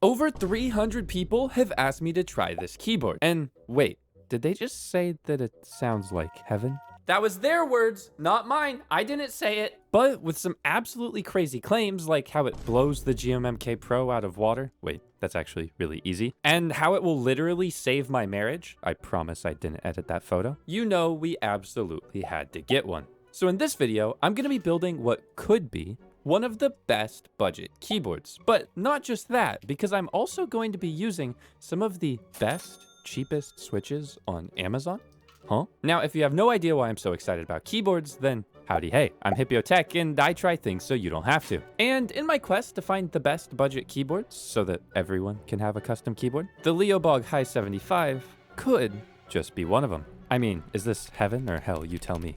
Over 300 people have asked me to try this keyboard. And wait, did they just say that it sounds like heaven? That was their words, not mine. I didn't say it. But with some absolutely crazy claims, like how it blows the GMMK Pro out of water. Wait, that's actually really easy. And how it will literally save my marriage. I promise I didn't edit that photo. You know, we absolutely had to get one. So in this video, I'm gonna be building what could be one of the best budget keyboards. But not just that, because I'm also going to be using some of the best, cheapest switches on Amazon. Huh? Now, if you have no idea why I'm so excited about keyboards, then howdy hey, I'm Hipyo Tech and I try things so you don't have to. And in my quest to find the best budget keyboards so that everyone can have a custom keyboard, the Leobog Hi75 could just be one of them. I mean, is this heaven or hell? You tell me.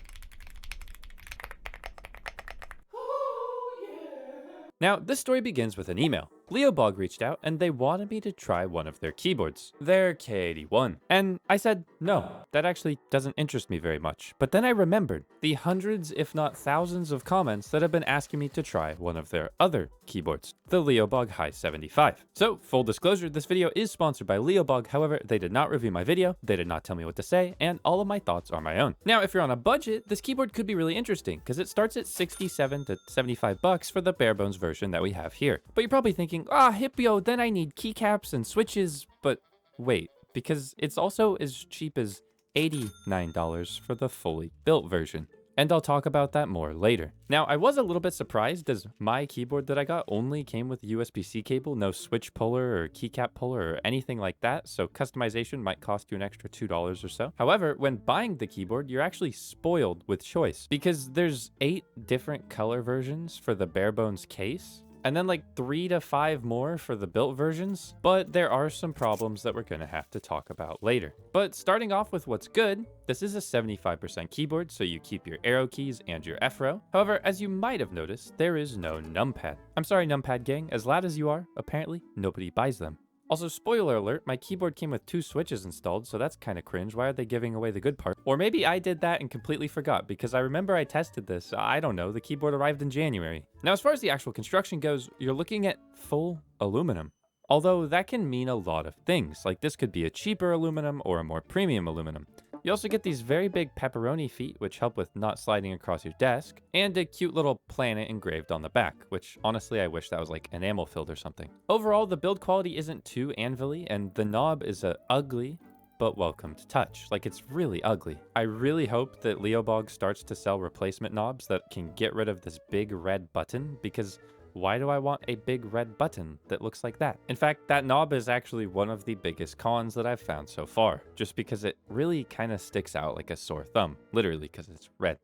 Now, this story begins with an email. Leobog reached out and they wanted me to try one of their keyboards, their K81. And I said, no, that actually doesn't interest me very much. But then I remembered the hundreds, if not thousands of comments that have been asking me to try one of their other keyboards, the Leobog Hi75. So, full disclosure, this video is sponsored by Leobog. However, they did not review my video, they did not tell me what to say, and all of my thoughts are my own. Now, if you're on a budget, this keyboard could be really interesting because it starts at 67 to 75 bucks for the bare bones version that we have here. But you're probably thinking, Hipyo, then I need keycaps and switches, but wait, because it's also as cheap as $89 for the fully built version. And I'll talk about that more later. Now, I was a little bit surprised as my keyboard that I got only came with USB-C cable, no switch puller or keycap puller or anything like that, so customization might cost you an extra $2 or so. However, when buying the keyboard, you're actually spoiled with choice because there's 8 different color versions for the bare bones case, and then like 3 to 5 more for the built versions, but there are some problems that we're gonna have to talk about later. But starting off with what's good, this is a 75% keyboard, so you keep your arrow keys and your F row. However, as you might have noticed, there is no numpad. I'm sorry, numpad gang, as loud as you are, apparently nobody buys them. Also, spoiler alert, my keyboard came with 2 switches installed, so that's kind of cringe. Why are they giving away the good part? Or maybe I did that and completely forgot, because I remember I tested this. I don't know, the keyboard arrived in January. Now, as far as the actual construction goes, you're looking at full aluminum. Although that can mean a lot of things, like this could be a cheaper aluminum or a more premium aluminum. You also get these very big pepperoni feet, which help with not sliding across your desk, and a cute little planet engraved on the back, which honestly I wish that was like enamel filled or something. Overall, the build quality isn't too anvil-y, and the knob is a ugly but welcomed touch. Like, it's really ugly. I really hope that Leobog starts to sell replacement knobs that can get rid of this big red button, because why do I want a big red button that looks like that? In fact, that knob is actually one of the biggest cons that I've found so far, just because it really kind of sticks out like a sore thumb, literally because it's red.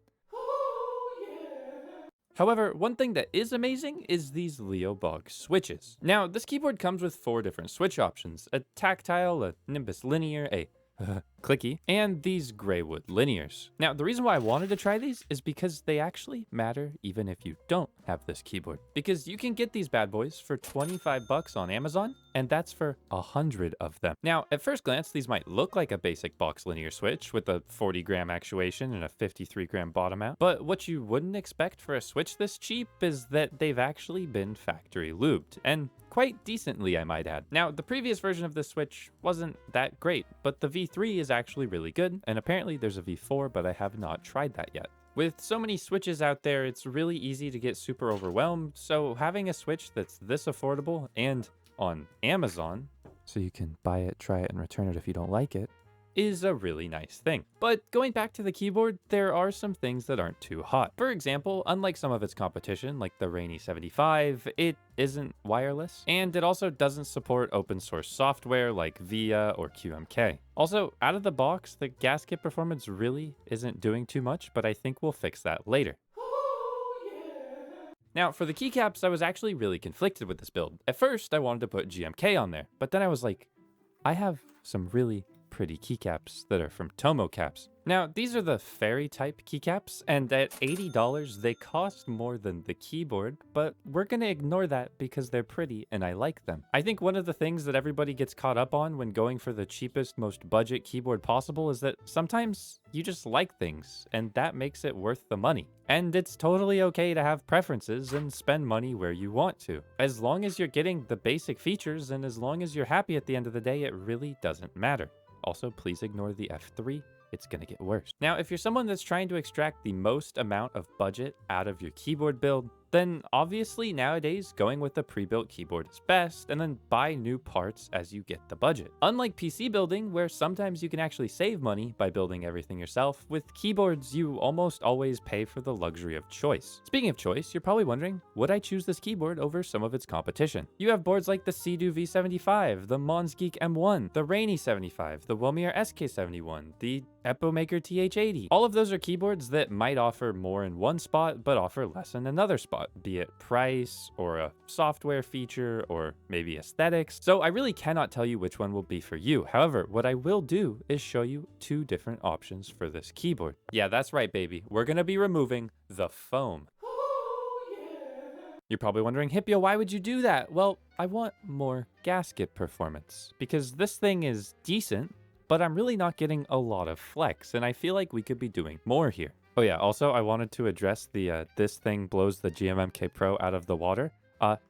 However, one thing that is amazing is these Leobog switches. Now, this keyboard comes with 4 different switch options: a tactile, a Nimbus linear, a clicky, and these Greywood linears. Now, the reason why I wanted to try these is because they actually matter even if you don't have this keyboard. Because you can get these bad boys for 25 bucks on Amazon, and that's for 100 of them. Now, at first glance, these might look like a basic box linear switch with a 40 gram actuation and a 53 gram bottom out, but what you wouldn't expect for a switch this cheap is that they've actually been factory lubed, and quite decently, I might add. Now, the previous version of this switch wasn't that great, but the V3 is actually really good, and apparently there's a V4, but I have not tried that yet. With so many switches out there, it's really easy to get super overwhelmed, so having a switch that's this affordable and on Amazon, so you can buy it, try it, and return it if you don't like it, is a really nice thing. But going back to the keyboard, there are some things that aren't too hot. For example, unlike some of its competition, like the Any 75, it isn't wireless, and it also doesn't support open source software like VIA or QMK. Also, out of the box, the gasket performance really isn't doing too much, but I think we'll fix that later. Now, for the keycaps, I was actually really conflicted with this build. At first, I wanted to put GMK on there, but then I was like, I have some really pretty keycaps that are from Caps. Now, these are the fairy type keycaps, and at $80, they cost more than the keyboard, but we're gonna ignore that because they're pretty and I like them. I think one of the things that everybody gets caught up on when going for the cheapest, most budget keyboard possible is that sometimes you just like things, and that makes it worth the money. And it's totally okay to have preferences and spend money where you want to. As long as you're getting the basic features and as long as you're happy at the end of the day, it really doesn't matter. Also, please ignore the F3. It's gonna get worse. Now, if you're someone that's trying to extract the most amount of budget out of your keyboard build, then obviously nowadays going with a pre-built keyboard is best, and then buy new parts as you get the budget. Unlike PC building, where sometimes you can actually save money by building everything yourself, with keyboards you almost always pay for the luxury of choice. Speaking of choice, you're probably wondering, would I choose this keyboard over some of its competition? You have boards like the Sea-Doo V75, the Monsgeek M1, the Rainy 75, the Wilmir SK71, the Epomaker TH80. All of those are keyboards that might offer more in one spot, but offer less in another spot, be it price or a software feature or maybe aesthetics. So I really cannot tell you which one will be for you. However, what I will do is show you two different options for this keyboard. Yeah, that's right, baby. We're gonna be removing the foam. You're probably wondering, Hipyo, why would you do that? Well, I want more gasket performance because this thing is decent, but I'm really not getting a lot of flex, and I feel like we could be doing more here. Oh yeah, also I wanted to address the this thing blows the GMMK Pro out of the water.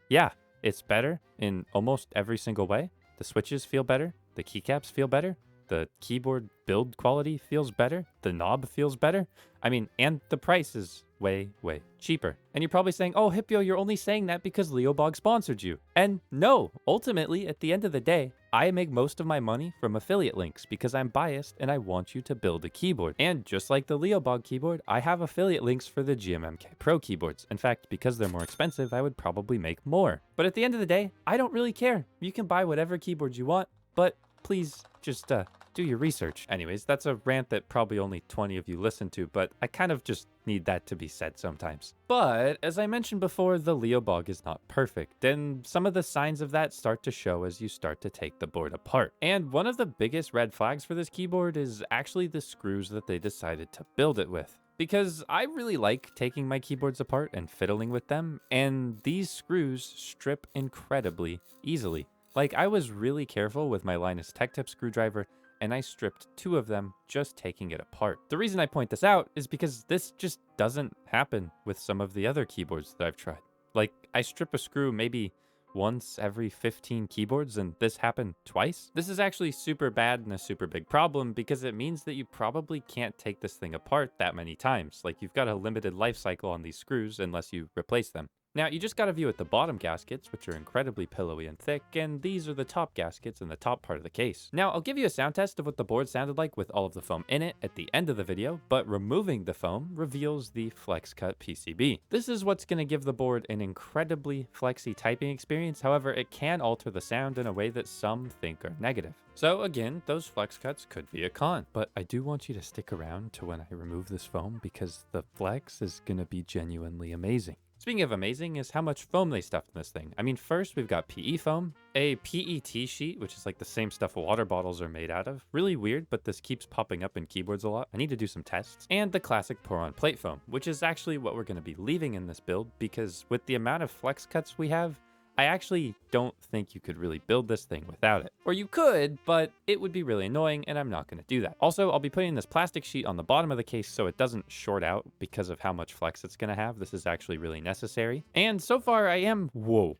Yeah, it's better in almost every single way. The switches feel better, the keycaps feel better, the keyboard build quality feels better, the knob feels better. I mean, and the price is way, way cheaper. And you're probably saying, oh, Hipyo, you're only saying that because Leobog sponsored you. And no, ultimately, at the end of the day, I make most of my money from affiliate links because I'm biased and I want you to build a keyboard. And just like the Leobog keyboard, I have affiliate links for the GMMK Pro keyboards. In fact, because they're more expensive, I would probably make more. But at the end of the day, I don't really care. You can buy whatever keyboard you want, but please just do your research. Anyways, that's a rant that probably only 20 of you listen to, but I kind of just need that to be said sometimes. But as I mentioned before, the Leobog is not perfect, and some of the signs of that start to show as you start to take the board apart. And one of the biggest red flags for this keyboard is actually the screws that they decided to build it with. Because I really like taking my keyboards apart and fiddling with them, and these screws strip incredibly easily. Like, I was really careful with my Linus Tech Tip screwdriver, and I stripped 2 of them just taking it apart. The reason I point this out is because this just doesn't happen with some of the other keyboards that I've tried. Like, I strip a screw maybe once every 15 keyboards, and this happened twice. This is actually super bad and a super big problem because it means that you probably can't take this thing apart that many times. Like, you've got a limited life cycle on these screws unless you replace them. Now, you just got a view at the bottom gaskets, which are incredibly pillowy and thick, and these are the top gaskets in the top part of the case. Now, I'll give you a sound test of what the board sounded like with all of the foam in it at the end of the video, but removing the foam reveals the FlexCut PCB. This is what's going to give the board an incredibly flexy typing experience, however, it can alter the sound in a way that some think are negative. So again, those flex cuts could be a con, but I do want you to stick around to when I remove this foam because the flex is going to be genuinely amazing. Speaking of amazing is how much foam they stuffed in this thing. I mean, first we've got PE foam, a PET sheet, which is like the same stuff water bottles are made out of. Really weird, but this keeps popping up in keyboards a lot. I need to do some tests. And the classic pour-on plate foam, which is actually what we're going to be leaving in this build because with the amount of flex cuts we have, I actually don't think you could really build this thing without it. Or you could, but it would be really annoying and I'm not gonna do that. Also, I'll be putting this plastic sheet on the bottom of the case so it doesn't short out because of how much flex it's gonna have. This is actually really necessary. And so far I am, whoa.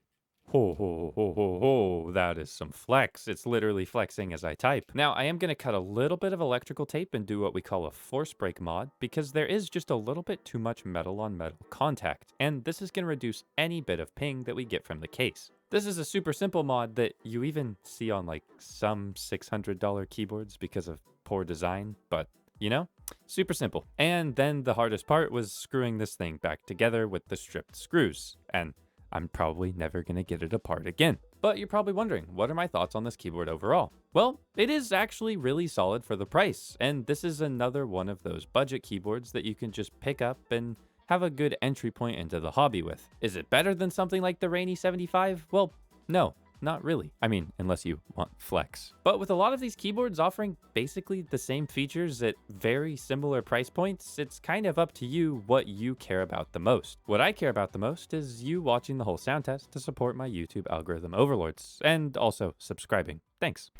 Ho, ho, ho, ho, ho, that is some flex. It's literally flexing as I type. Now, I am going to cut a little bit of electrical tape and do what we call a force break mod because there is just a little bit too much metal on metal contact, and this is going to reduce any bit of ping that we get from the case. This is a super simple mod that you even see on like some $600 keyboards because of poor design, but you know, super simple. And then the hardest part was screwing this thing back together with the stripped screws, and I'm probably never going to get it apart again. But you're probably wondering, what are my thoughts on this keyboard overall? Well, it is actually really solid for the price, and this is another one of those budget keyboards that you can just pick up and have a good entry point into the hobby with. Is it better than something like the Rainy 75? Well, no. not really. I mean, unless you want flex. But with a lot of these keyboards offering basically the same features at very similar price points, it's kind of up to you what you care about the most. What I care about the most is you watching the whole sound test to support my YouTube algorithm overlords, and also subscribing. Thanks.